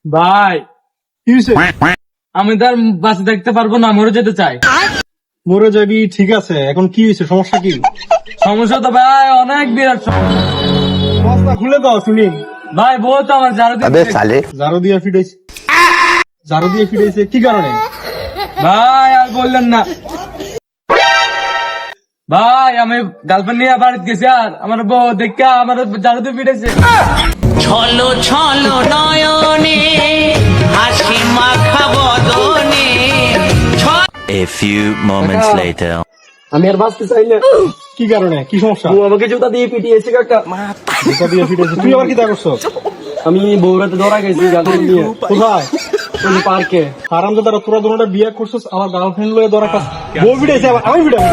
ভাই কি হয়েছে? আমি তার বাসে দেখতে পারবো না, মরে যেতে চাই। মরে যাবি, ঠিক আছে, এখন কি হয়েছে, সমস্যা কি? সমস্যা তো ভাই অনেক বিরাট সমস্যা। সমস্যা খুলে দাও শুনি। ভাই বউ তো আমার ঝাড়ু দিয়ে ঝাড়ু দিয়ে ফিটাইছে? ঝাড়ু দিয়ে ফিটাইছে কি কারণে? ভাই আর বললেন না ভাই, আমি গার্লফ্রেন্ড নিয়ে বাড়িতে গেছি আর আমার বউ দেখে আমার ঝাড়ু দিয়ে পিটেছে। ছলো ছলো নয়নে হাসি মাখা বদনে। A few moments later. আমি আর বাঁচতে চাই না। কি কারণে, কি সমস্যা? বউ আমাকে জুতা দিয়ে পিটিয়েছে কাকা। জুতা দিয়ে ফিটাইছে? তুই আবার কি তা করছো? আমি বউরাতে ধরা গেছি গার্লফ্রেন্ড নিয়ে কোথায়? ওই পার্কে। হারামজাদারা, তোরা দুটোটা বিয়ে করছিস, আমার গার্লফ্রেন্ড লয়ে ধরা কাজ। বউ ফিটাইছে আবার আমি ফিটাবো?